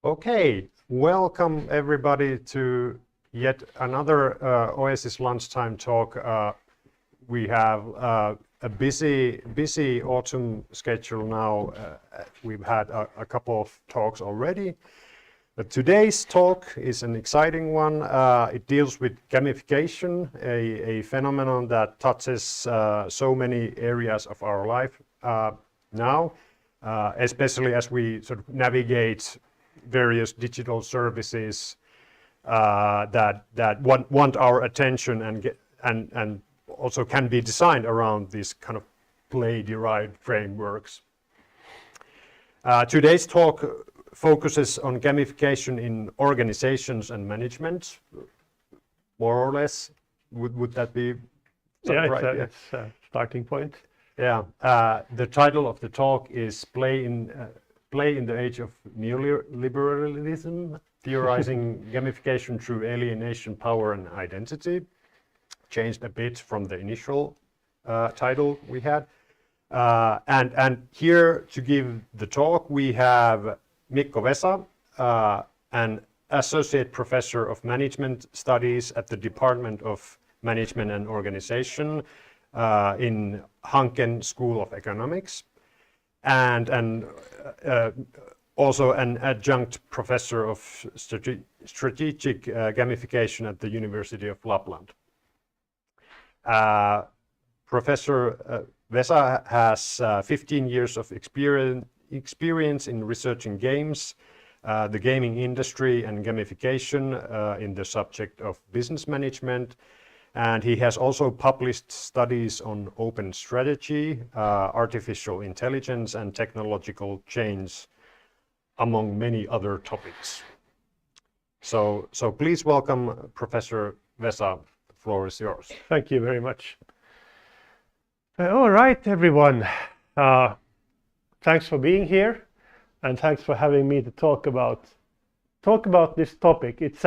Okay, welcome everybody to yet another OASIS lunchtime talk. We have a busy autumn schedule now. We've had a couple of talks already. But today's talk is an exciting one. It deals with gamification, a phenomenon that touches so many areas of our life now, especially as we sort of navigate various digital services that want our attention and also can be designed around these kind of play-derived frameworks. Today's talk focuses on gamification in organizations and management, more or less. Would that be right? It's a starting point. Yeah. The title of the talk is Play in the Age of Neoliberalism, Theorizing Gamification Through Alienation, Power and Identity. Changed a bit from the initial title we had. And here to give the talk we have Mikko Vesa, an associate professor of management studies at the Department of Management and Organization in Hanken School of Economics, and also an adjunct professor of strategic gamification at the University of Lapland. Professor Vesa has 15 years of experience in researching games, the gaming industry and gamification in the subject of business management. And he has also published studies on open strategy, artificial intelligence and technological change, among many other topics. So please welcome Professor Vesa. The floor is yours. Thank you very much. All right, everyone. Thanks for being here, and thanks for having me to talk about this topic. It's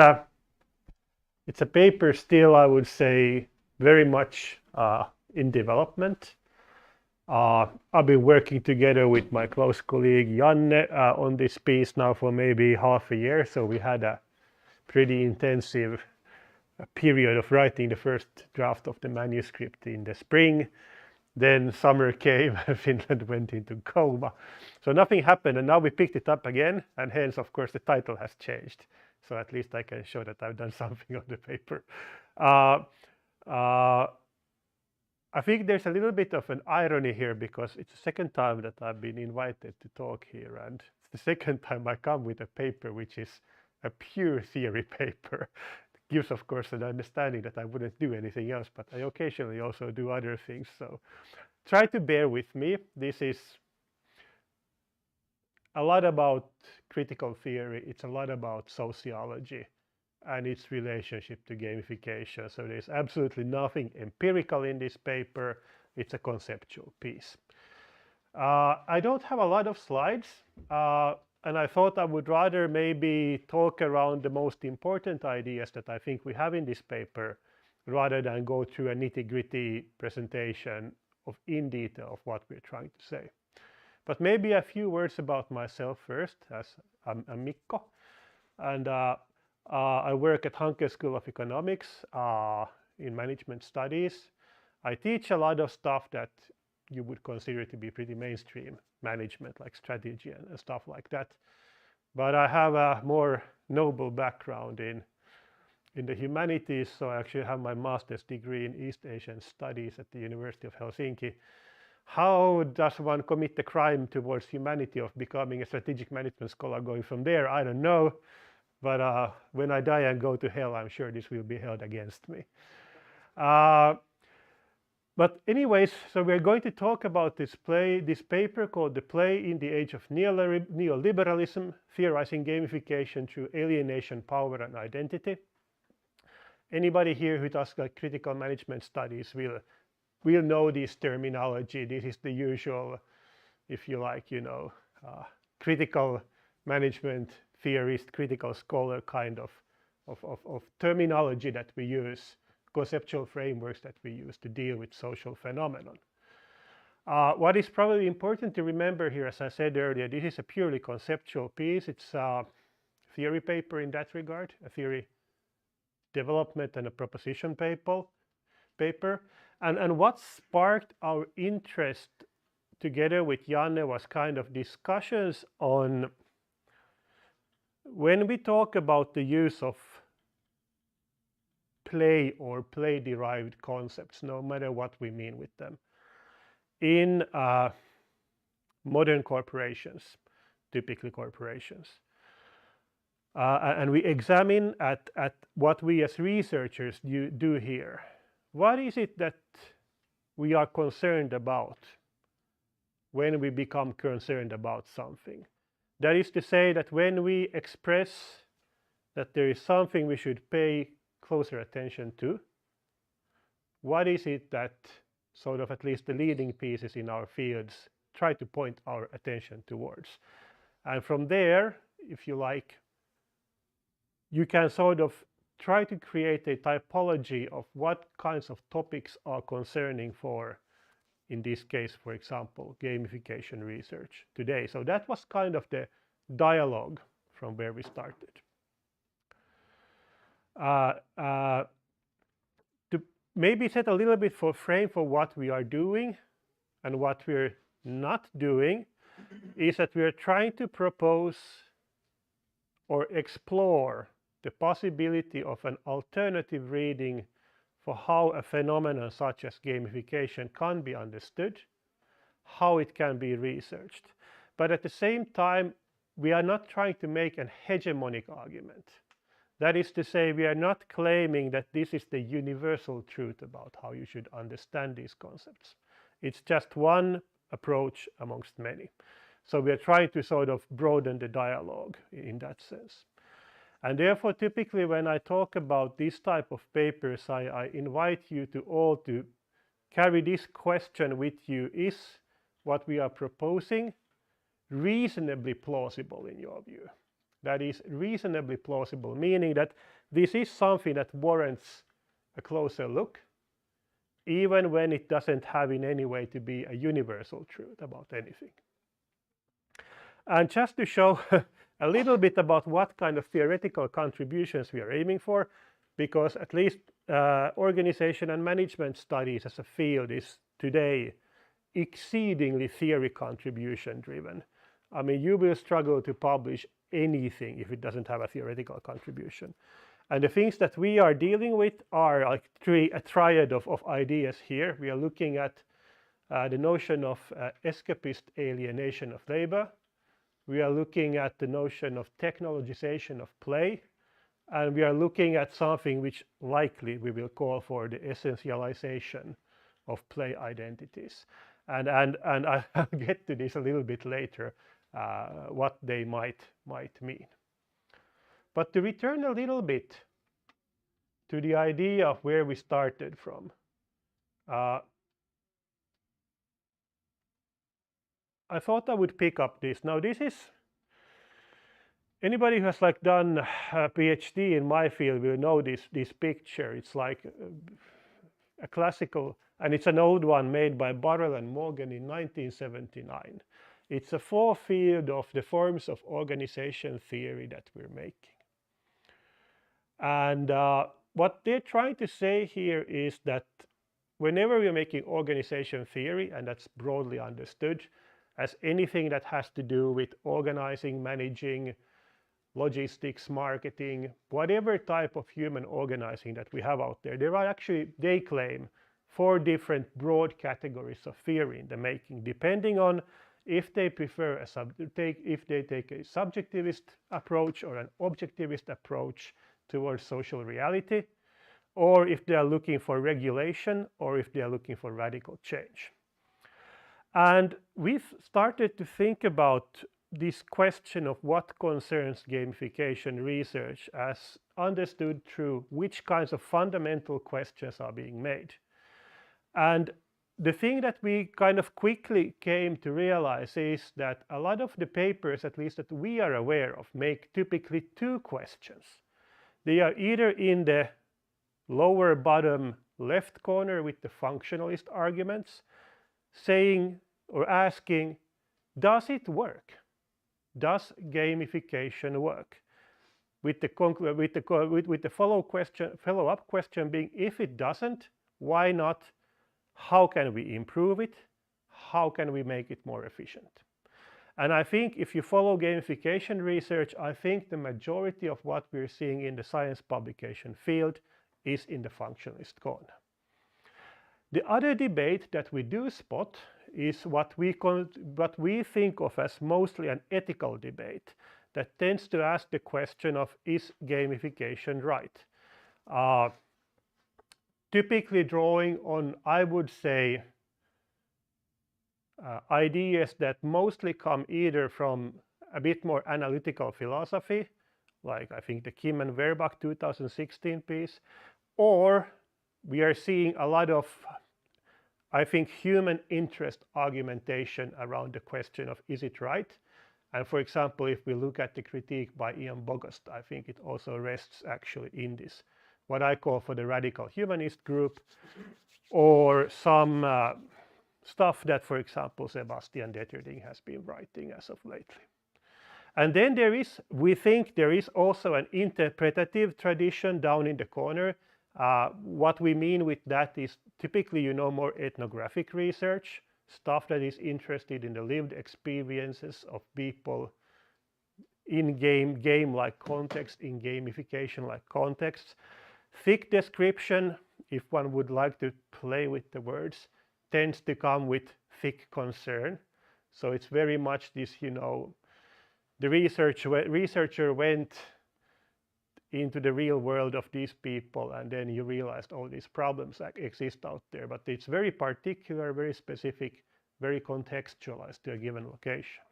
a paper still, I would say, very much in development. I've been working together with my close colleague Janne on this piece now for maybe half a year, so we had a pretty intensive period of writing the first draft of the manuscript in the spring. Then summer came and Finland went into coma. So nothing happened, and now we picked it up again, and hence, of course, the title has changed. So at least I can show that I've done something on the paper. I think there's a little bit of an irony here because it's the second time that I've been invited to talk here, and it's the second time I come with a paper which is a pure theory paper. It gives, of course, an understanding that I wouldn't do anything else, but I occasionally also do other things. So try to bear with me. This is a lot about critical theory. It's a lot about sociology and its relationship to gamification. So there's absolutely nothing empirical in this paper. It's a conceptual piece. I don't have a lot of slides, and I thought I would rather maybe talk around the most important ideas that I think we have in this paper, rather than go through a nitty-gritty presentation in detail of what we're trying to say. But maybe a few words about myself first, as I'm Mikko, and I work at Hanken School of Economics in management studies. I teach a lot of stuff that you would consider to be pretty mainstream management, like strategy and stuff like that. But I have a more noble background in the humanities, so I actually have my master's degree in East Asian Studies at the University of Helsinki. How does one commit the crime towards humanity of becoming a strategic management scholar going from there? I don't know. But when I die and go to hell, I'm sure this will be held against me. But anyways, so we're going to talk about this paper called The Play in the Age of Neoliberalism, Theorizing Gamification Through Alienation, Power and Identity. Anybody here who does like critical management studies will know this terminology. This is the usual, if you like, critical management theorist, critical scholar kind of terminology that we use, conceptual frameworks that we use to deal with social phenomenon. What is probably important to remember here, as I said earlier, this is a purely conceptual piece. It's theory paper in that regard, a theory development and a proposition paper. And what sparked our interest together with Janne was kind of discussions on when we talk about the use of play or play-derived concepts, no matter what we mean with them, in modern corporations, typically corporations. And we examine at what we as researchers do here. What is it that we are concerned about when we become concerned about something? That is to say that when we express that there is something we should pay closer attention to, what is it that sort of at least the leading pieces in our fields try to point our attention towards? And from there, if you like, you can sort of try to create a typology of what kinds of topics are concerning for, in this case, for example, gamification research today. So that was kind of the dialogue from where we started. To maybe set a little bit for frame for what we are doing and what we're not doing is that we are trying to propose or explore the possibility of an alternative reading for how a phenomenon such as gamification can be understood, how it can be researched. But at the same time, we are not trying to make an hegemonic argument. That is to say, we are not claiming that this is the universal truth about how you should understand these concepts. It's just one approach amongst many. So we are trying to sort of broaden the dialogue in that sense. And therefore, typically when I talk about this type of papers, I invite you to all to carry this question with you: is what we are proposing reasonably plausible in your view? That is reasonably plausible, meaning that this is something that warrants a closer look, even when it doesn't have in any way to be a universal truth about anything. And just to show a little bit about what kind of theoretical contributions we are aiming for, because at least organization and management studies as a field is today exceedingly theory contribution driven. I mean, you will struggle to publish anything if it doesn't have a theoretical contribution. And the things that we are dealing with are like a triad of ideas here. We are looking at the notion of escapist alienation of labor. We are looking at the notion of technologization of play. And we are looking at something which likely we will call for the essentialization of play identities. And I'll get to this a little bit later, what they might mean. But to return a little bit to the idea of where we started from, I thought I would pick up this. Now this is, anybody who has like done a PhD in my field will know this picture. It's like a classical, and it's an old one made by Burrell and Morgan in 1979. It's a forefield of the forms of organization theory that we're making. And what they're trying to say here is that whenever we're making organization theory, and that's broadly understood as anything that has to do with organizing, managing, logistics, marketing, whatever type of human organizing that we have out there, there are actually, they claim, 4 different broad categories of theory in the making, depending on if they prefer if they take a subjectivist approach or an objectivist approach towards social reality, or if they are looking for regulation, or if they are looking for radical change. And we've started to think about this question of what concerns gamification research as understood through which kinds of fundamental questions are being made. And the thing that we kind of quickly came to realize is that a lot of the papers, at least that we are aware of, make typically 2 questions. They are either in the lower bottom left corner with the functionalist arguments, saying or asking, does it work? Does gamification work? with the follow-up question being, if it doesn't, why not? How can we improve it? How can we make it more efficient? And I think if you follow gamification research, I think the majority of what we're seeing in the science publication field is in the functionalist corner. The other debate that we do spot is what we think of as mostly an ethical debate that tends to ask the question of, is gamification right? Typically drawing on, I would say, ideas that mostly come either from a bit more analytical philosophy, like I think the Kim and Verbach 2016 piece, or we are seeing a lot of, I think, human interest argumentation around the question of, is it right? And for example, if we look at the critique by Ian Bogost, I think it also rests actually in this, what I call for the radical humanist group, or some stuff that, for example, Sebastian Detterding has been writing as of lately. And then there is, we think there is also an interpretative tradition down in the corner. What we mean with that is typically, more ethnographic research, stuff that is interested in the lived experiences of people in game-like context, in gamification-like contexts. Thick description, if one would like to play with the words, tends to come with thick concern. So it's very much this, the researcher went into the real world of these people, and then you realized all these problems that exist out there. But it's very particular, very specific, very contextualized to a given location.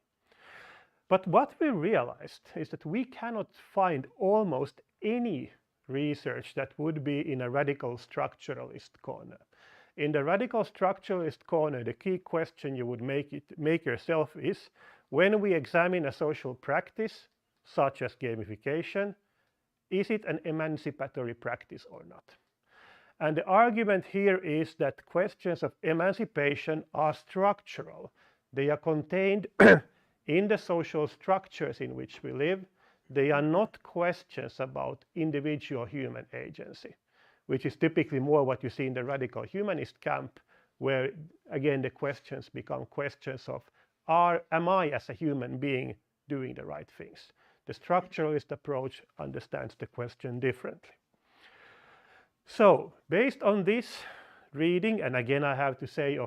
But what we realized is that we cannot find almost any research that would be in a radical structuralist corner. In the radical structuralist corner, the key question you would make yourself is, when we examine a social practice, such as gamification, is it an emancipatory practice or not? And the argument here is that questions of emancipation are structural. They are contained in the social structures in which we live. They are not questions about individual human agency, which is typically more what you see in the radical humanist camp, where again the questions become questions of, am I as a human being doing the right things? The structuralist approach understands the question differently. So based on this reading, and again I have to say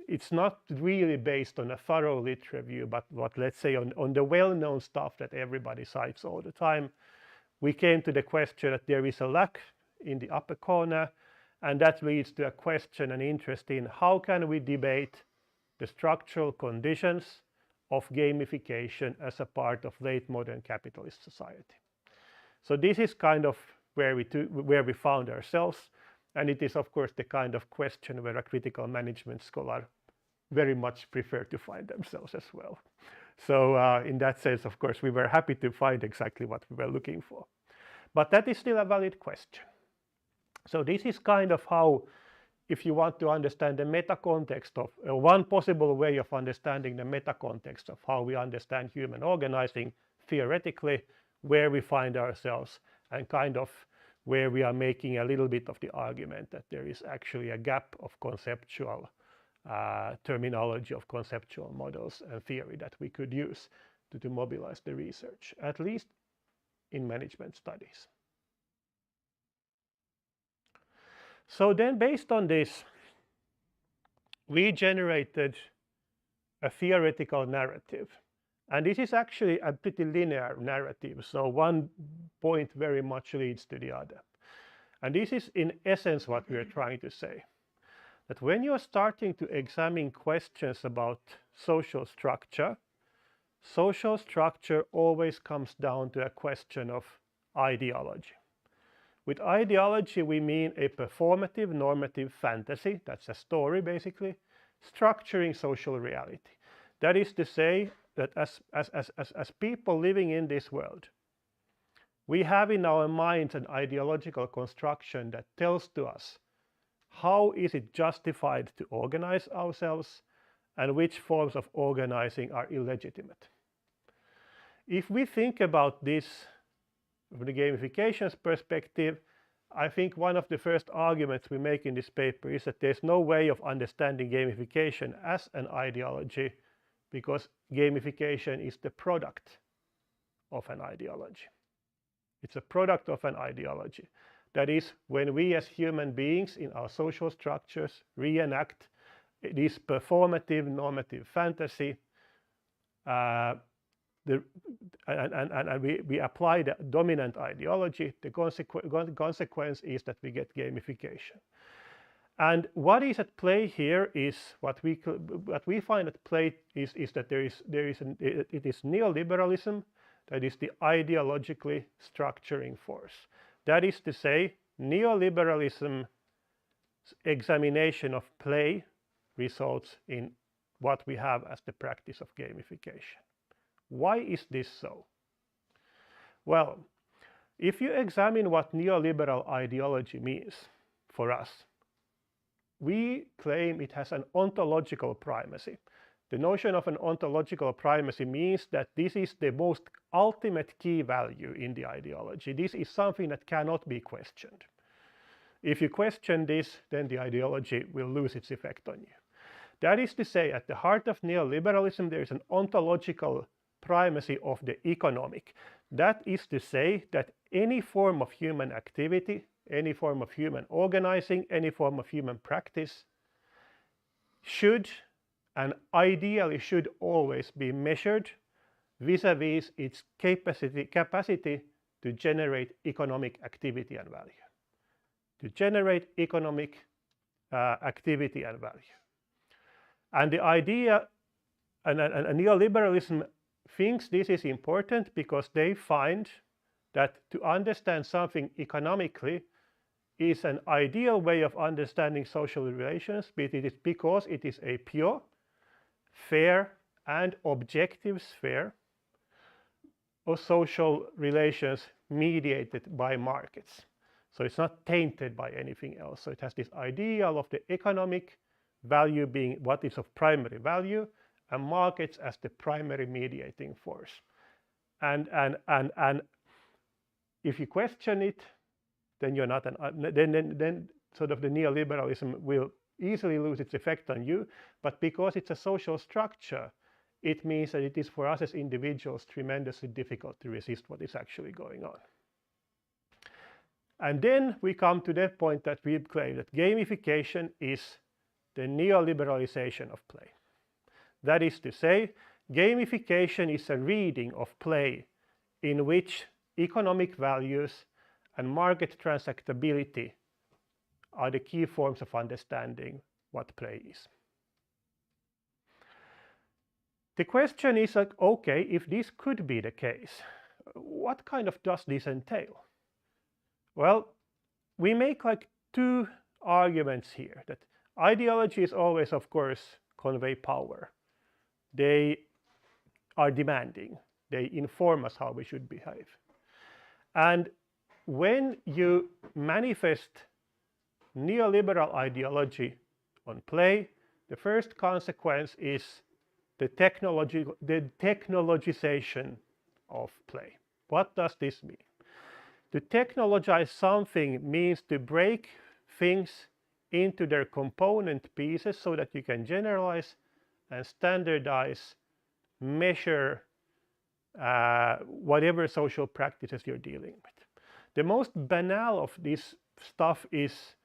it's not really based on a thorough lit review, but let's say on the well-known stuff that everybody cites all the time, we came to the question that there is a lack in the upper corner, and that leads to a question and interest in how can we debate the structural conditions of gamification as a part of late modern capitalist society. So this is kind of where we found ourselves, and it is of course the kind of question where a critical management scholar very much prefer to find themselves as well. So in that sense, of course, we were happy to find exactly what we were looking for. But that is still a valid question. So this is kind of how, if you want to understand the meta context of one possible way of understanding the meta context of how we understand human organizing theoretically, where we find ourselves, and kind of where we are making a little bit of the argument that there is actually a gap of conceptual terminology, of conceptual models and theory that we could use to mobilize the research, at least in management studies. So then based on this, we generated a theoretical narrative. And this is actually a pretty linear narrative. So one point very much leads to the other. And this is in essence what we are trying to say. That when you're starting to examine questions about social structure always comes down to a question of ideology. With ideology, we mean a performative, normative fantasy, that's a story basically, structuring social reality. That is to say that as people living in this world, we have in our minds an ideological construction that tells to us how is it justified to organize ourselves and which forms of organizing are illegitimate. If we think about this from the gamification's perspective, I think one of the first arguments we make in this paper is that there's no way of understanding gamification as an ideology, because gamification is the product of an ideology. It's a product of an ideology. That is, when we as human beings in our social structures reenact this performative normative fantasy, and we apply the dominant ideology, the consequence is that we get gamification. And what is at play here is what we find at play is that it is neoliberalism that is the ideologically structuring force. That is to say, neoliberalism's examination of play results in what we have as the practice of gamification. Why is this so? Well, if you examine what neoliberal ideology means for us, we claim it has an ontological primacy. The notion of an ontological primacy means that this is the most ultimate key value in the ideology. This is something that cannot be questioned. If you question this, then the ideology will lose its effect on you. That is to say, at the heart of neoliberalism, there is an ontological primacy of the economic. That is to say that any form of human activity, any form of human organizing, any form of human practice should and ideally should always be measured vis-a-vis its capacity to generate economic activity and value. To generate economic activity and value. And the idea, and neoliberalism thinks this is important because they find that to understand something economically is an ideal way of understanding social relations, but it is because it is a pure, fair and objective sphere of social relations mediated by markets. So it's not tainted by anything else. So it has this ideal of the economic value being what is of primary value and markets as the primary mediating force. And if you question it, then you're not then sort of the neoliberalism will easily lose its effect on you. But because it's a social structure, it means that it is for us as individuals tremendously difficult to resist what is actually going on. And then we come to that point that we claim that gamification is the neoliberalization of play. That is to say, gamification is a reading of play in which economic values and market transactability are the key forms of understanding what play is. The question is like, okay, if this could be the case, what kind of does this entail? Well, we make like two arguments here. That ideologies always, of course, convey power. They are demanding. They inform us how we should behave. And when you manifest neoliberal ideology on play, the first consequence is the technologization of play. What does this mean? To technologize something means to break things into their component pieces so that you can generalize and standardize, measure whatever social practices you're dealing with. The most banal of this stuff is,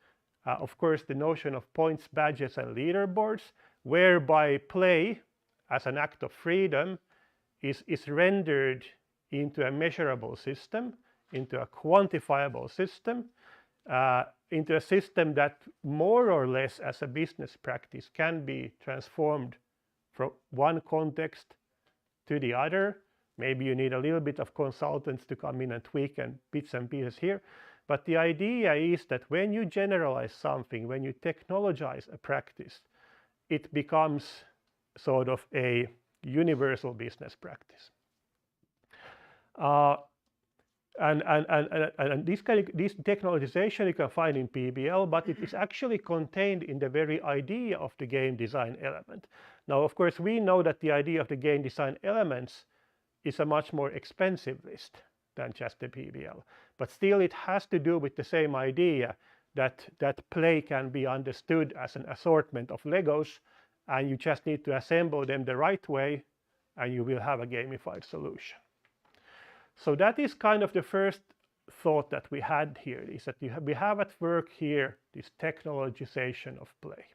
of course, the notion of points, badges, and leaderboards, whereby play, as an act of freedom, is rendered into a measurable system, into a quantifiable system, into a system that more or less as a business practice can be transformed from one context to the other. Maybe you need a little bit of consultants to come in and tweak and bits and pieces here. But the idea is that when you generalize something, when you technologize a practice, it becomes sort of a universal business practice. And this technologization you can find in PBL, but it is actually contained in the very idea of the game design element. Now, of course, we know that the idea of the game design elements is a much more expensive list. than just the PBL. But still it has to do with the same idea that play can be understood as an assortment of Legos, and you just need to assemble them the right way and you will have a gamified solution. So that is kind of the first thought that we had here, is that we have at work here this technologization of play.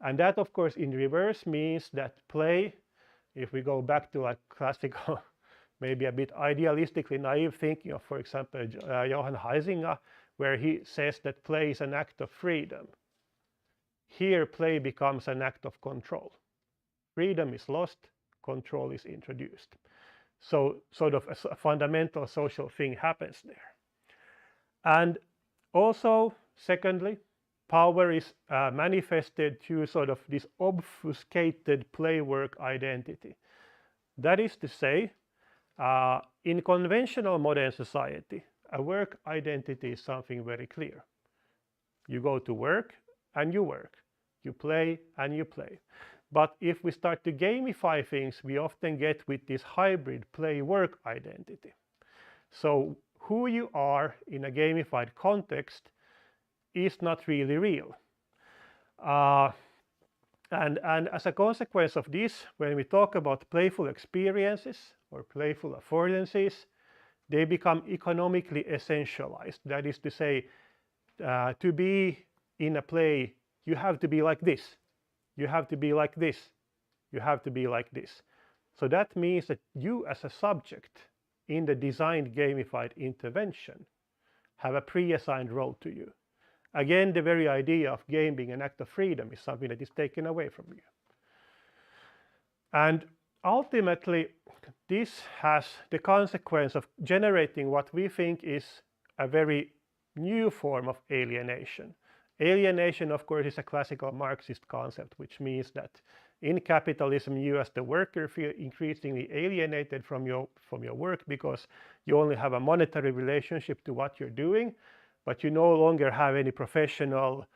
And that, of course, in reverse means that play, if we go back to like classical, maybe a bit idealistically naive thinking of, for example, Johann Huizinga, where he says that play is an act of freedom. Here, play becomes an act of control. Freedom is lost, control is introduced. So sort of a fundamental social thing happens there. And also, secondly, power is manifested through sort of this obfuscated play work identity. That is to say, in conventional modern society, a work identity is something very clear. You go to work and you work. You play and you play. But if we start to gamify things, we often get with this hybrid play-work identity. So who you are in a gamified context is not really real. And as a consequence of this, when we talk about playful experiences or playful affordances, they become economically essentialized. That is to say, to be in a play, you have to be like this. You have to be like this. You have to be like this. So that means that you as a subject in the designed gamified intervention have a pre-assigned role to you. Again, the very idea of game being an act of freedom is something that is taken away from you. And ultimately, this has the consequence of generating what we think is a very new form of alienation. Alienation, of course, is a classical Marxist concept, which means that in capitalism, you as the worker feel increasingly alienated from your work because you only have a monetary relationship to what you're doing, but you no longer have any professional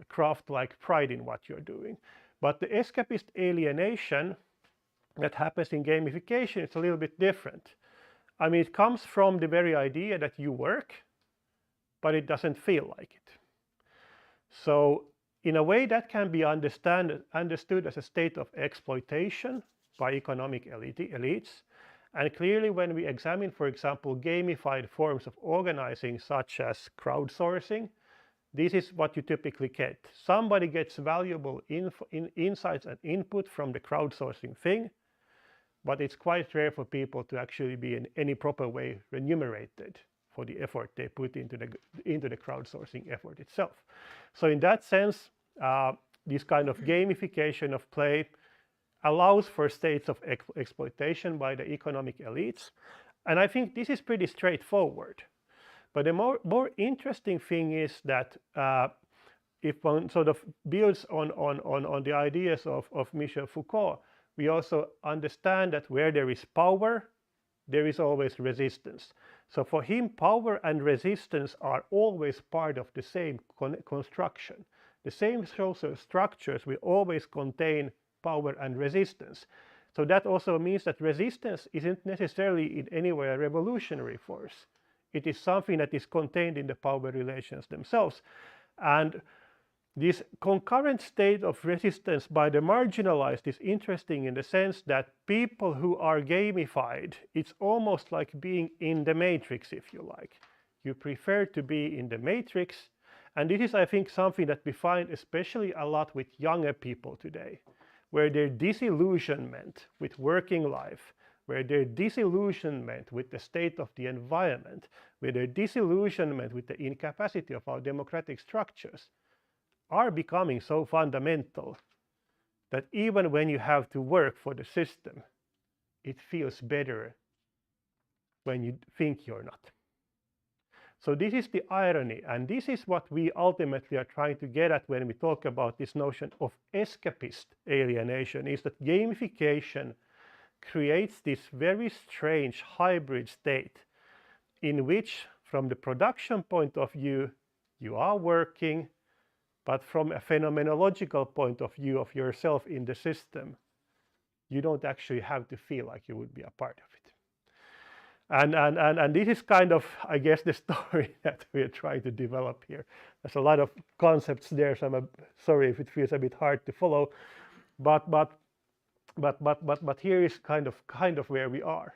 craft-like pride in what you're doing. But the escapist alienation that happens in gamification is a little bit different. I mean, it comes from the very idea that you work, but it doesn't feel like it. So in a way that can be understood as a state of exploitation by economic elites. And clearly when we examine, for example, gamified forms of organizing such as crowdsourcing, this is what you typically get. Somebody gets valuable insights and input from the crowdsourcing thing, but it's quite rare for people to actually be in any proper way remunerated for the effort they put into the crowdsourcing effort itself. So in that sense, this kind of gamification of play allows for states of exploitation by the economic elites. And I think this is pretty straightforward. But the more interesting thing is that if one sort of builds on the ideas of Michel Foucault, we also understand that where there is power, there is always resistance. So for him, power and resistance are always part of the same construction. The same social structures will always contain power and resistance. So that also means that resistance isn't necessarily in any way a revolutionary force. It is something that is contained in the power relations themselves. And this concurrent state of resistance by the marginalized is interesting in the sense that people who are gamified, it's almost like being in the matrix, if you like. You prefer to be in the matrix. And this is, I think, something that we find especially a lot with younger people today, where their disillusionment with working life, where their disillusionment with the state of the environment, where their disillusionment with the incapacity of our democratic structures are becoming so fundamental that even when you have to work for the system, it feels better when you think you're not. So this is the irony, and this is what we ultimately are trying to get at when we talk about this notion of escapist alienation, is that gamification creates this very strange hybrid state in which, from the production point of view, you are working, but from a phenomenological point of view of yourself in the system, you don't actually have to feel like you would be a part of it. And this is kind of, I guess, the story that we're trying to develop here. There's a lot of concepts there, so I'm sorry if it feels a bit hard to follow, but here is kind of where we are.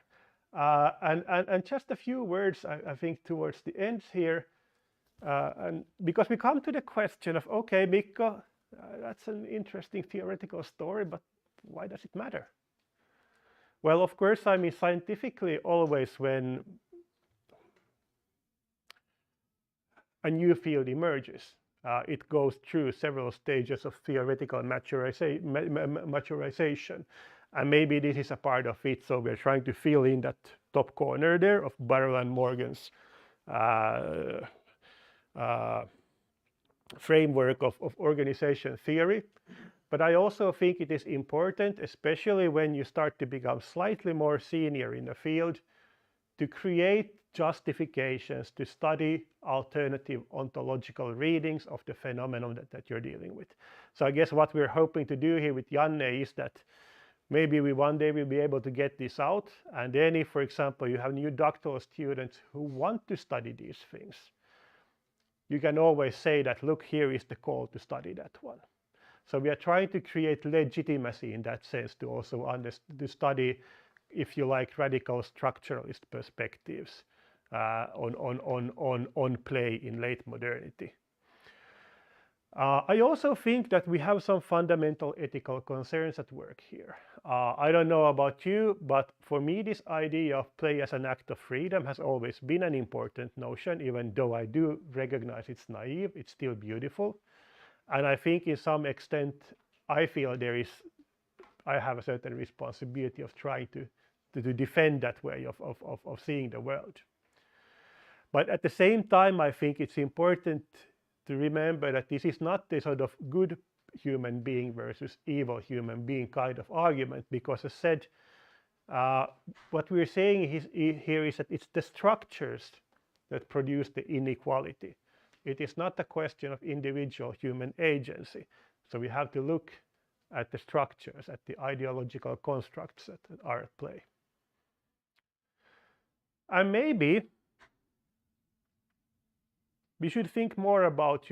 And just a few words, I think, towards the end here, and because we come to the question of, okay, Mikko, that's an interesting theoretical story, but why does it matter? Well, of course, I mean, scientifically, always when a new field emerges, it goes through several stages of theoretical maturation. And maybe this is a part of it. So we're trying to fill in that top corner there of Burrell and Morgan's framework of organization theory. But I also think it is important, especially when you start to become slightly more senior in the field, to create justifications to study alternative ontological readings of the phenomenon that you're dealing with. So I guess what we're hoping to do here with Janne is that maybe one day we'll be able to get this out. And then if, for example, you have new doctoral students who want to study these things, you can always say that, look, here is the call to study that one. So we are trying to create legitimacy in that sense to also to study, if you like, radical structuralist perspectives on play in late modernity. I also think that we have some fundamental ethical concerns at work here. I don't know about you, but for me, this idea of play as an act of freedom has always been an important notion, even though I do recognize it's naive, it's still beautiful. And I think in some extent, I feel I have a certain responsibility of trying to defend that way of seeing the world. But at the same time, I think it's important to remember that this is not the sort of good human being versus evil human being kind of argument, because as said, what we're saying here is that it's the structures that produce the inequality. It is not a question of individual human agency. So we have to look at the structures, at the ideological constructs that are at play. And maybe we should think more about,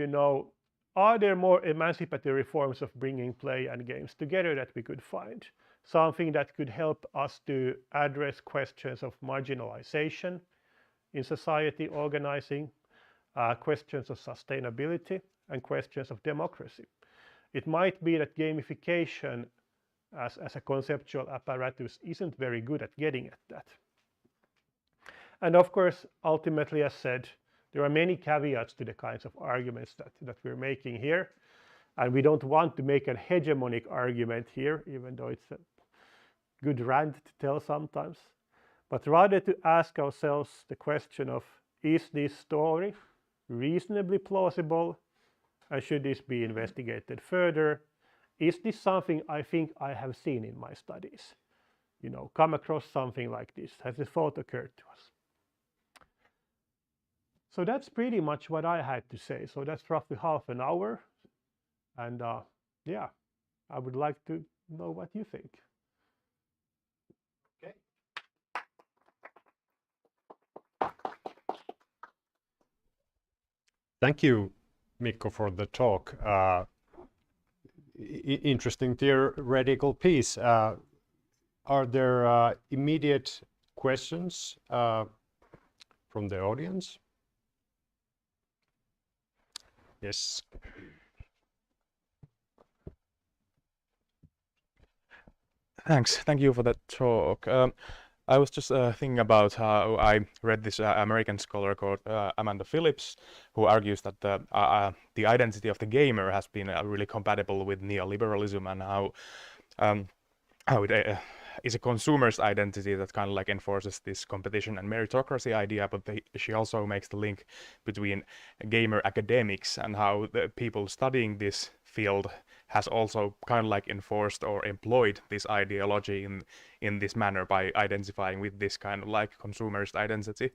are there more emancipatory forms of bringing play and games together that we could find? Something that could help us to address questions of marginalization in society organizing, questions of sustainability, and questions of democracy. It might be that gamification as a conceptual apparatus isn't very good at getting at that. And of course, ultimately, as said, there are many caveats to the kinds of arguments that we're making here. And we don't want to make a hegemonic argument here, even though it's a good rant to tell sometimes, but rather to ask ourselves the question of, is this story reasonably plausible, and should this be investigated further? Is this something I think I have seen in my studies? Come across something like this. Has the thought occurred to us? So that's pretty much what I had to say. So that's roughly half an hour. And yeah, I would like to know what you think. Okay. Thank you, Mikko, for the talk. Interesting theoretical piece. Are there immediate questions from the audience? Yes. Thanks. Thank you for that talk. I was just thinking about how I read this American scholar called Amanda Phillips, who argues that the identity of the gamer has been really compatible with neoliberalism, and how it is a consumer's identity that kind of like enforces this competition and meritocracy idea. But she also makes the link between gamer academics and how the people studying this field has also kind of like enforced or employed this ideology in this manner by identifying with this kind of like consumerist identity.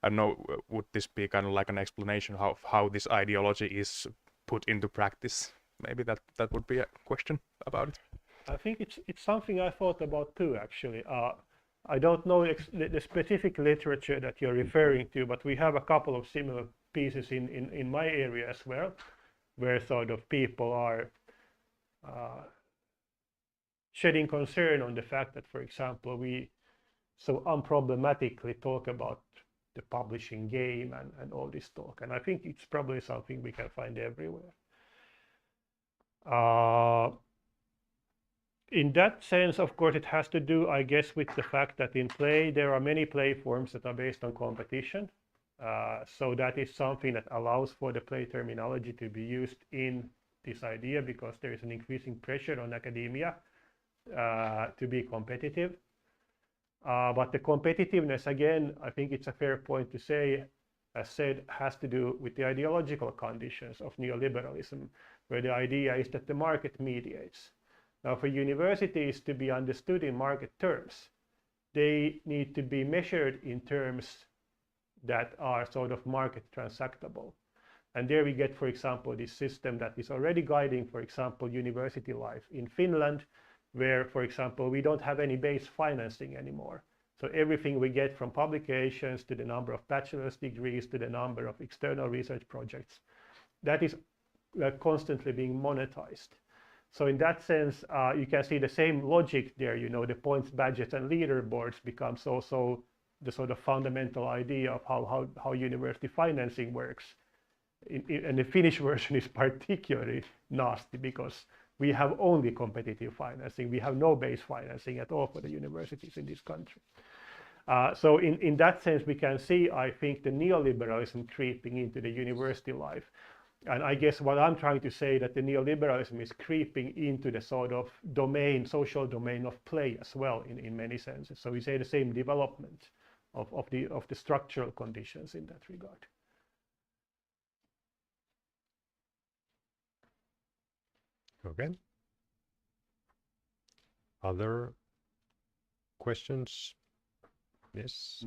I don't know, would this be kind of like an explanation of how this ideology is put into practice? Maybe that would be a question about it. I think it's something I thought about too, actually. I don't know the specific literature that you're referring to, but we have a couple of similar pieces in my area as well, where sort of people are shedding concern on the fact that, for example, we so unproblematically talk about the publishing game and all this talk. And I think it's probably something we can find everywhere. In that sense, of course, it has to do, I guess, with the fact that in play, there are many play forms that are based on competition. So that is something that allows for the play terminology to be used in this idea, because there is an increasing pressure on academia to be competitive. But the competitiveness, again, I think it's a fair point to say, as said, has to do with the ideological conditions of neoliberalism, where the idea is that the market mediates. Now, for universities to be understood in market terms, they need to be measured in terms that are sort of market transactable. And there we get, for example, this system that is already guiding, for example, university life in Finland, where, for example, we don't have any base financing anymore. So everything we get from publications to the number of bachelor's degrees to the number of external research projects, that is constantly being monetized. So in that sense, you can see the same logic there. You know, the points, badges, and leaderboards becomes also the sort of fundamental idea of how university financing works. And the Finnish version is particularly nasty because we have only competitive financing. We have no base financing at all for the universities in this country. So in that sense, we can see, I think, the neoliberalism creeping into the university life. And I guess what I'm trying to say that the neoliberalism is creeping into the sort of domain, social domain of play as well in many senses. So we say the same development of the structural conditions in that regard. Okay. Other questions? Yes.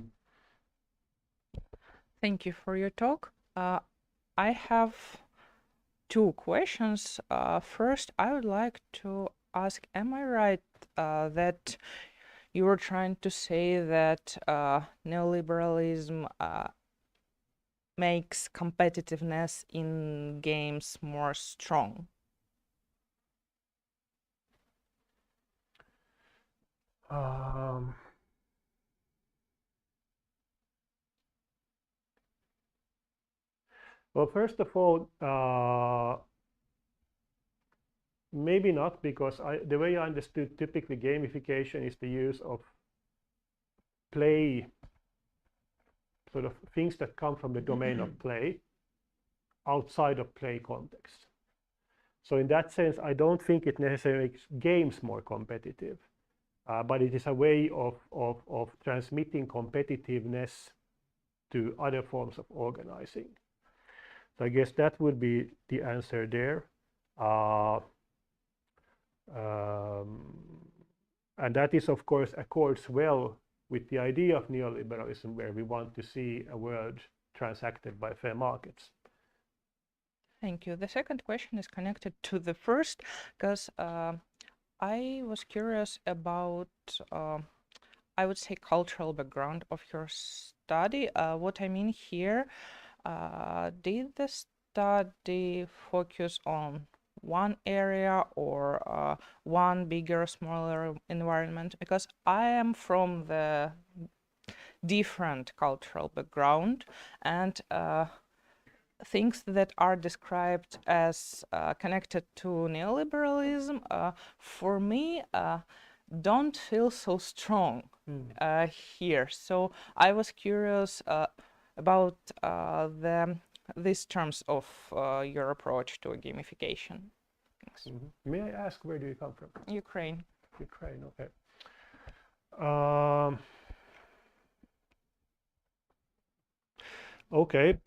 Thank you for your talk. I have two questions. First, I would like to ask, am I right that you were trying to say that neoliberalism makes competitiveness in games more strong? Well, first of all, maybe not, because the way I understood typically gamification is the use of play, sort of things that come from the domain of play outside of play context. So in that sense, I don't think it necessarily makes games more competitive, but it is a way of transmitting competitiveness to other forms of organizing. So I guess that would be the answer there. And that is, of course, accords well with the idea of neoliberalism, where we want to see a world transacted by fair markets. Thank you. The second question is connected to the first, because I was curious about, I would say, cultural background of your study. What I mean here, did the study focus on one area or one bigger, smaller environment? Because I am from the different cultural background, and things that are described as connected to neoliberalism, for me, don't feel so strong here. So I was curious about these terms of your approach to gamification. Thanks. May I ask, where do you come from? Ukraine. Ukraine, okay. Okay,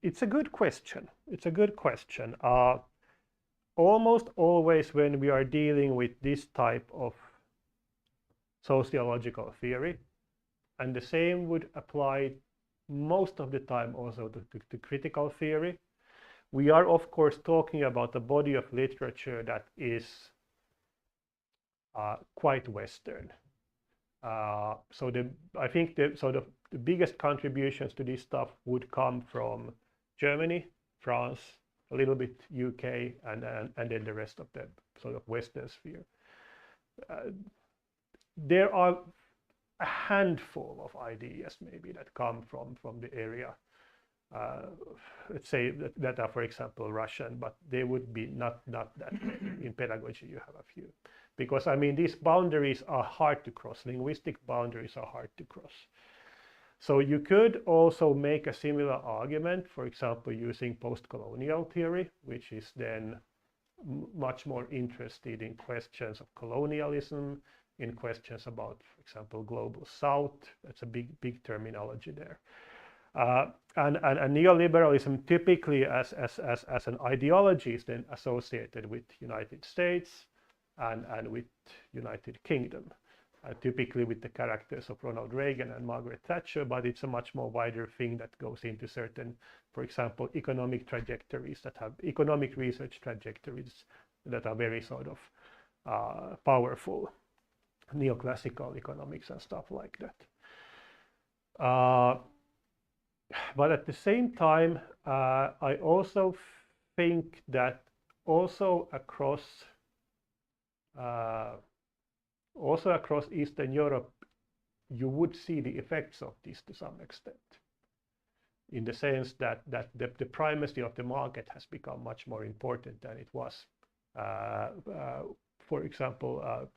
it's a good question. It's a good question. Almost always when we are dealing with this type of sociological theory, and the same would apply most of the time also to critical theory, we are of course talking about a body of literature that is quite Western. I think the biggest contributions to this stuff would come from Germany, France, a little bit UK, and then the rest of the sort of Western sphere. There are a handful of ideas maybe that come from the area. Let's say that are, for example, Russian, but they would be not that many. In pedagogy, you have a few. Because I mean, these boundaries are hard to cross. Linguistic boundaries are hard to cross. So you could also make a similar argument, for example, using post-colonial theory, which is then much more interested in questions of colonialism, in questions about, for example, global south. That's a big terminology there. And neoliberalism typically as an ideology is then associated with United States and with United Kingdom, typically with the characters of Ronald Reagan and Margaret Thatcher, but it's a much more wider thing that goes into certain, for example, economic trajectories that have economic research trajectories that are very sort of powerful, neoclassical economics and stuff like that. But at the same time, I also think that also across Eastern Europe, you would see the effects of this to some extent, in the sense that the primacy of the market has become much more important than it was, for example,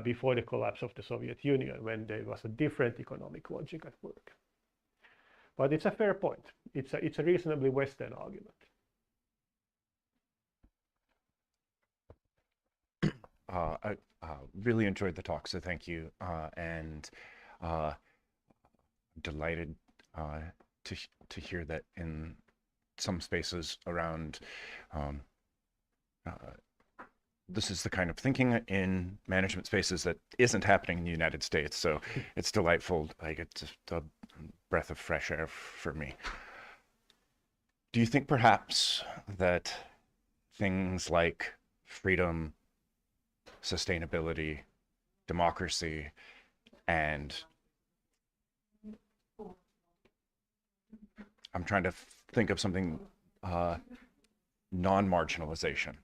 before the collapse of the Soviet Union, when there was a different economic logic at work. But it's a fair point. It's a reasonably Western argument. I really enjoyed the talk, so thank you. And delighted to hear that in some spaces around, this is the kind of thinking in management spaces that isn't happening in the United States. So it's delightful. Like, it's just a breath of fresh air for me. Do you think perhaps that things like freedom, sustainability, democracy, and I'm trying to think of something, non-marginalization,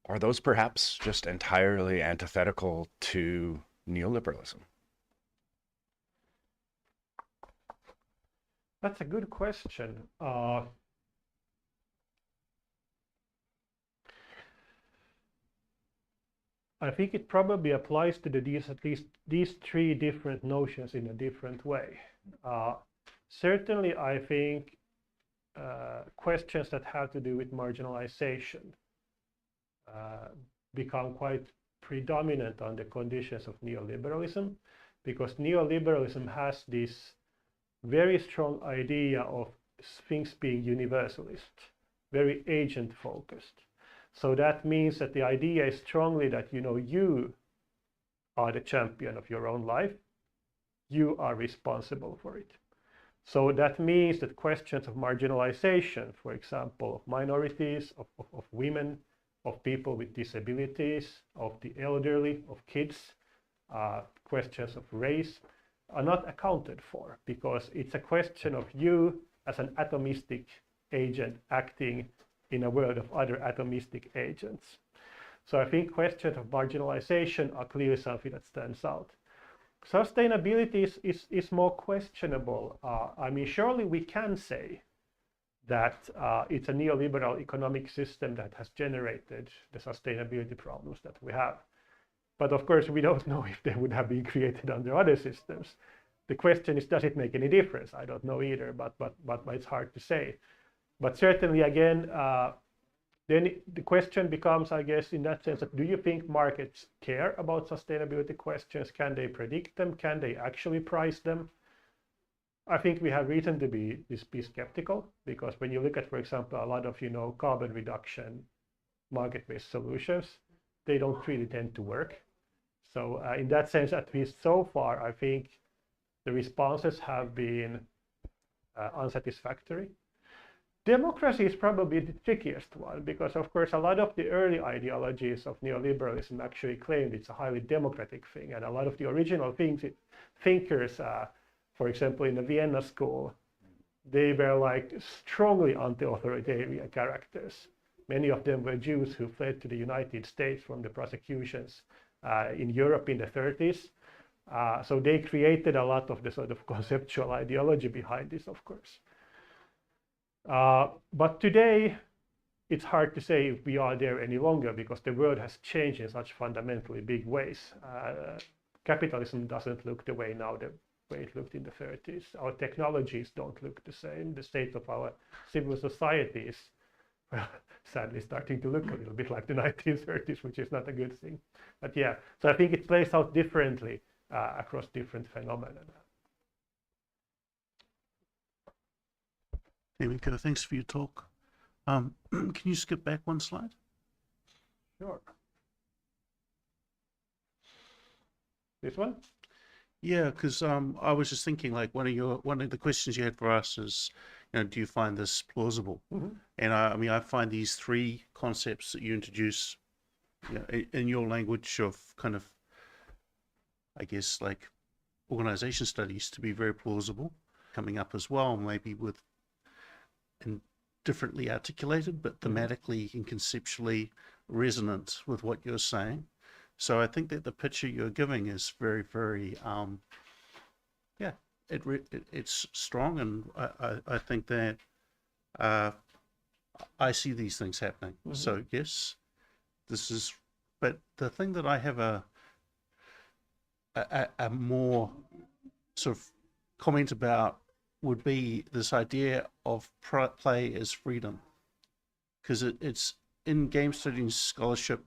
are those perhaps just entirely antithetical to neoliberalism? That's a good question. I think it probably applies to at least these three different notions in a different way. Certainly, I think questions that have to do with marginalization become quite predominant on the conditions of neoliberalism, because neoliberalism has this very strong idea of things being universalist, very agent focused. So that means that the idea is strongly that, you are the champion of your own life. You are responsible for it. So that means that questions of marginalization, for example, of minorities, of women, of people with disabilities, of the elderly, of kids, questions of race, are not accounted for, because it's a question of you as an atomistic agent acting in a world of other atomistic agents. So I think questions of marginalization are clearly something that stands out. Sustainability is more questionable. I mean, surely we can say that it's a neoliberal economic system that has generated the sustainability problems that we have. But of course, we don't know if they would have been created under other systems. The question is, does it make any difference? I don't know either, but it's hard to say. But certainly, again, then the question becomes, I guess, in that sense, that do you think markets care about sustainability questions? Can they predict them? Can they actually price them? I think we have reason to be skeptical, because when you look at, for example, a lot of carbon reduction market-based solutions, they don't really tend to work. So in that sense, at least so far, I think the responses have been unsatisfactory. Democracy is probably the trickiest one because, of course, a lot of the early ideologies of neoliberalism actually claimed it's a highly democratic thing, and a lot of the original thinkers, for example, in the Vienna School, they were like strongly anti-authoritarian characters. Many of them were Jews who fled to the United States from the prosecutions in Europe in the 30s. So they created a lot of the sort of conceptual ideology behind this, of course. But today, it's hard to say if we are there any longer because the world has changed in such fundamentally big ways. Capitalism doesn't look the way now the way it looked in the 30s. Our technologies don't look the same. The state of our civil society is, well, sadly starting to look a little bit like the 1930s, which is not a good thing. But yeah, so I think it plays out differently across different phenomena. Hey, Mikko, thanks for your talk. Can you skip back one slide? Sure. This one? Yeah, because I was just thinking, like, one of the questions you had for us is, do you find this plausible? And I mean, I find these three concepts that you introduce, in your language of kind of, I guess, like organization studies to be very plausible, coming up as well, maybe with and differently articulated, but thematically and conceptually resonant with what you're saying. So I think that the picture you're giving is very, very, it's strong, and I think that I see these things happening. So yes, this is. But the thing that I have a more sort of comment about would be this idea of play as freedom, because it's in game studies scholarship.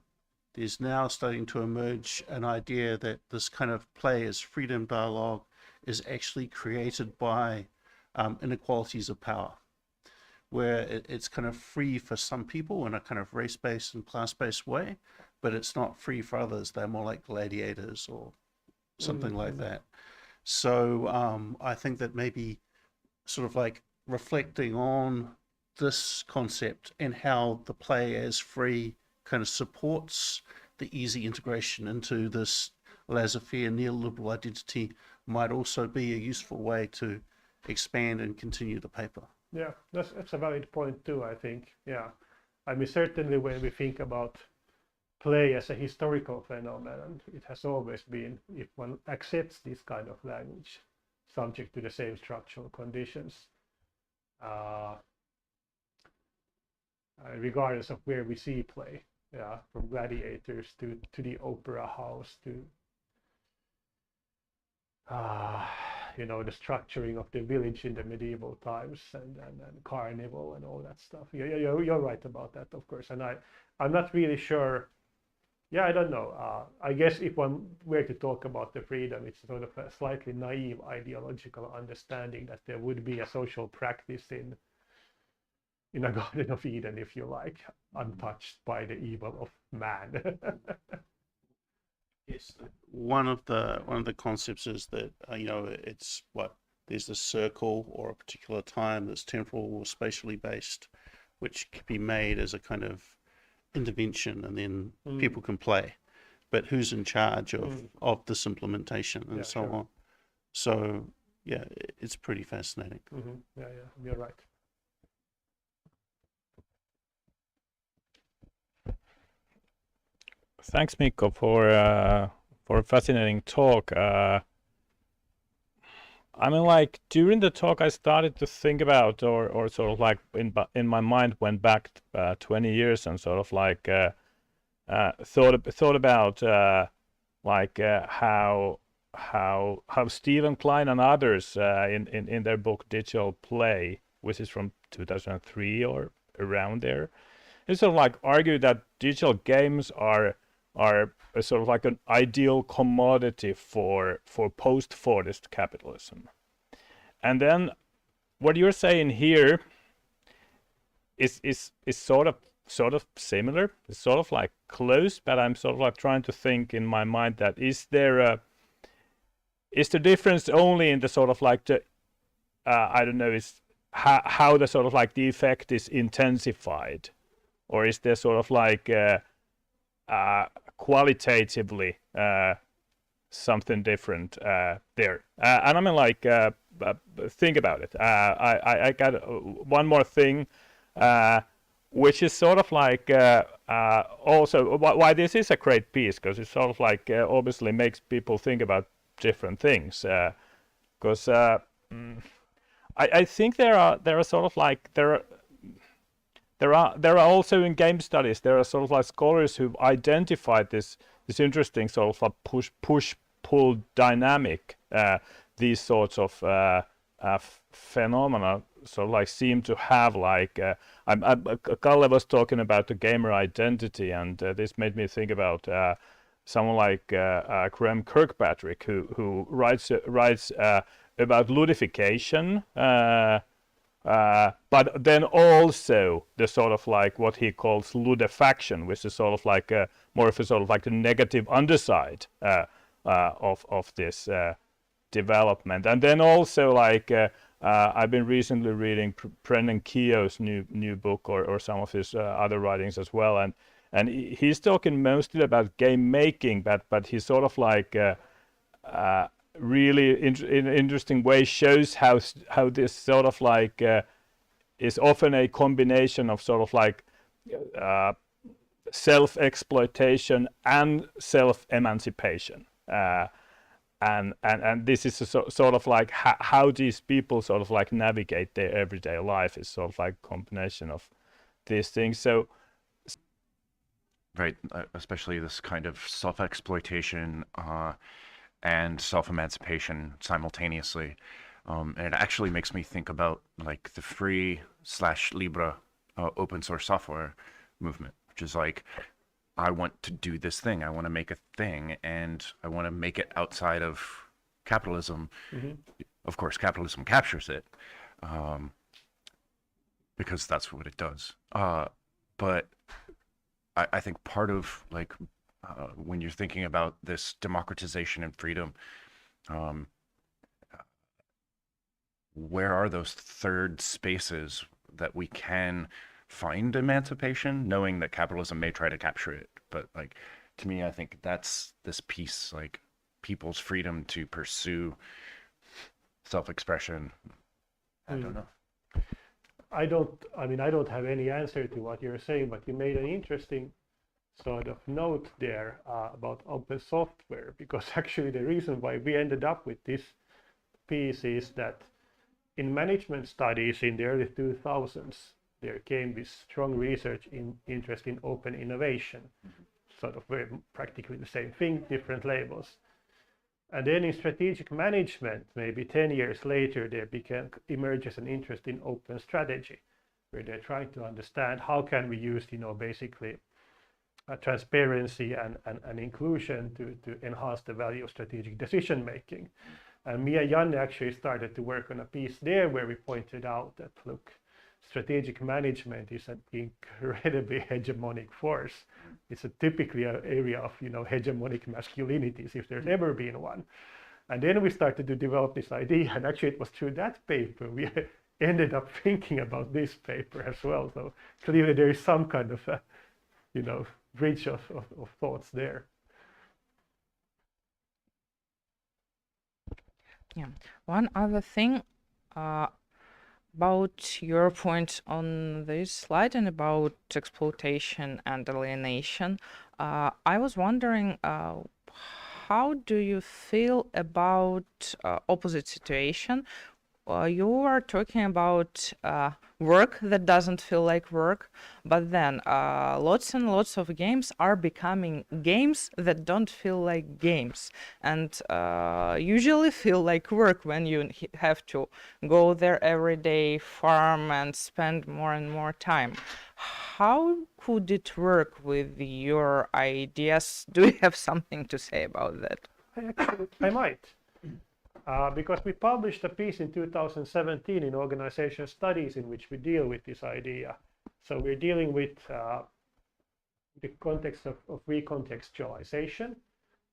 There's now starting to emerge an idea that this kind of play as freedom dialogue is actually created by inequalities of power, where it's kind of free for some people in a kind of race-based and class-based way, but it's not free for others. They're more like gladiators or something like that. So I think that maybe sort of like reflecting on this concept and how the play as free kind of supports the easy integration into this laissez-faire neoliberal identity might also be a useful way to expand and continue the paper. Yeah, that's a valid point too, I think. Yeah, I mean, certainly when we think about play as a historical phenomenon, it has always been, if one accepts this kind of language, subject to the same structural conditions, regardless of where we see play. Yeah, from gladiators to the opera house to the structuring of the village in the medieval times and carnival and all that stuff. You're right about that, of course. And I'm not really sure. Yeah, I don't know. I guess if one were to talk about the freedom, it's sort of a slightly naive ideological understanding that there would be a social practice in a Garden of Eden, if you like, untouched by the evil of man. Yes, one of the concepts is that it's there's a circle or a particular time that's temporal or spatially based, which can be made as a kind of intervention, and then people can play, but who's in charge of this implementation and so on. So yeah, it's pretty fascinating. Yeah, you're right. Thanks, Mikko, for a fascinating talk. I mean, like during the talk, I started to think about, or sort of like in my mind went back 20 years and sort of like thought about how Stephen Klein and others in their book Digital Play, which is from 2003 or around there, they sort of like argue that digital games are a sort of like an ideal commodity for post-Fordist capitalism. And then what you're saying here is sort of similar. It's sort of like close, but I'm sort of like trying to think in my mind that is the difference only in the sort of like the I don't know, is how the sort of like the effect is intensified, or is there sort of like qualitatively something different there? And I mean, like, think about it. I got one more thing, which is sort of like also why this is a great piece, because it sort of like obviously makes people think about different things. Because I think there are sort of like there are also in game studies there are sort of like scholars who've identified this interesting sort of a push pull dynamic. These sorts of phenomena sort of like seem to have like Kalle was talking about the gamer identity, and this made me think about someone like Graham Kirkpatrick, who writes about ludification, but then also the sort of like what he calls ludifaction, which is sort of like more of a sort of like the negative underside of this development. And then also like I've been recently reading Brendan Keogh's new book, or some of his other writings as well, and he's talking mostly about game making, but he sort of like really in an interesting way shows how this sort of like is often a combination of sort of like self-exploitation and self-emancipation, and this is a sort of like how these people sort of like navigate their everyday life is sort of like a combination of these things. So Right, especially this kind of self-exploitation and self-emancipation simultaneously. And it actually makes me think about like the free/Libre open source software movement, which is like, I want to do this thing, I want to make a thing, and I want to make it outside of capitalism. Of course, capitalism captures it, because that's what it does. But I think part of like when you're thinking about this democratization and freedom, where are those third spaces that we can find emancipation, knowing that capitalism may try to capture it? But like, to me, I think that's this piece, like people's freedom to pursue self-expression. I don't know. I don't have any answer to what you're saying, but you made an interesting sort of note there about open software, because actually the reason why we ended up with this piece is that in management studies in the early 2000s, there came this strong research interest in open innovation, sort of very practically the same thing, different labels. And then in strategic management, maybe 10 years later, there emerges an interest in open strategy, where they're trying to understand how can we use, basically transparency and inclusion to enhance the value of strategic decision making. And me and Janne actually started to work on a piece there where we pointed out that, look, strategic management is an incredibly hegemonic force. It's typically an area of hegemonic masculinities, if there's ever been one. And then we started to develop this idea, and actually it was through that paper we ended up thinking about this paper as well. So clearly there is some kind of bridge of thoughts there. Yeah. One other thing about your point on this slide and about exploitation and alienation, I was wondering, how do you feel about opposite situation? You are talking about work that doesn't feel like work, but then lots and lots of games are becoming games that don't feel like games, and usually feel like work when you have to go there every day, farm, and spend more and more time. How could it work with your ideas? Do you have something to say about that? I might. Because we published a piece in 2017 in Organization Studies in which we deal with this idea. So we're dealing with the context of recontextualization,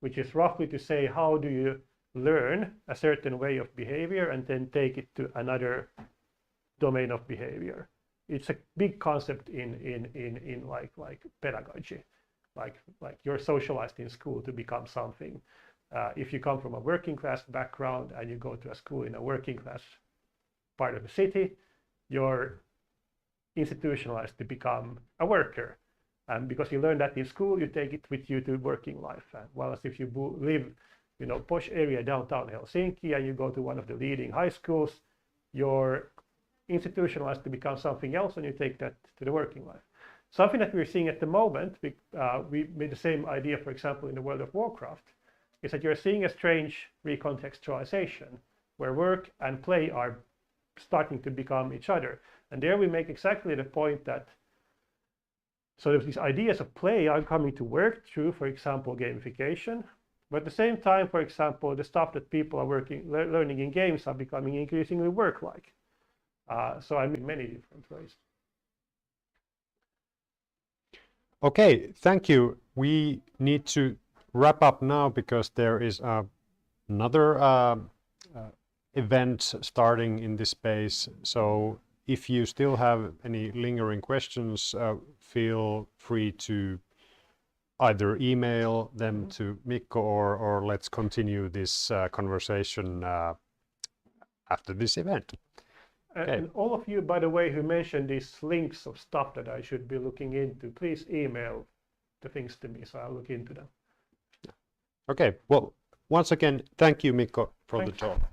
which is roughly to say, how do you learn a certain way of behavior and then take it to another domain of behavior. It's a big concept in like pedagogy. Like you're socialized in school to become something. If you come from a working class background and you go to a school in a working class part of the city, you're institutionalized to become a worker. And because you learn that in school, you take it with you to working life. Whereas if you live, posh area downtown Helsinki and you go to one of the leading high schools, you're institutionalized to become something else and you take that to the working life. Something that we're seeing at the moment, we made the same idea, for example, in the World of Warcraft, is that you're seeing a strange recontextualization where work and play are starting to become each other. And there we make exactly the point that so these ideas of play are coming to work through, for example, gamification. But at the same time, for example, the stuff that people are learning in games are becoming increasingly work-like. So I mean, many different ways. Okay, thank you. We need to wrap up now because there is another event starting in this space. So if you still have any lingering questions, feel free to either email them to Mikko or let's continue this conversation after this event. Okay. And all of you, by the way, who mentioned these links of stuff that I should be looking into, please email the things to me so I'll look into them. Okay, well, once again, thank you, Mikko, for Thanks. the talk.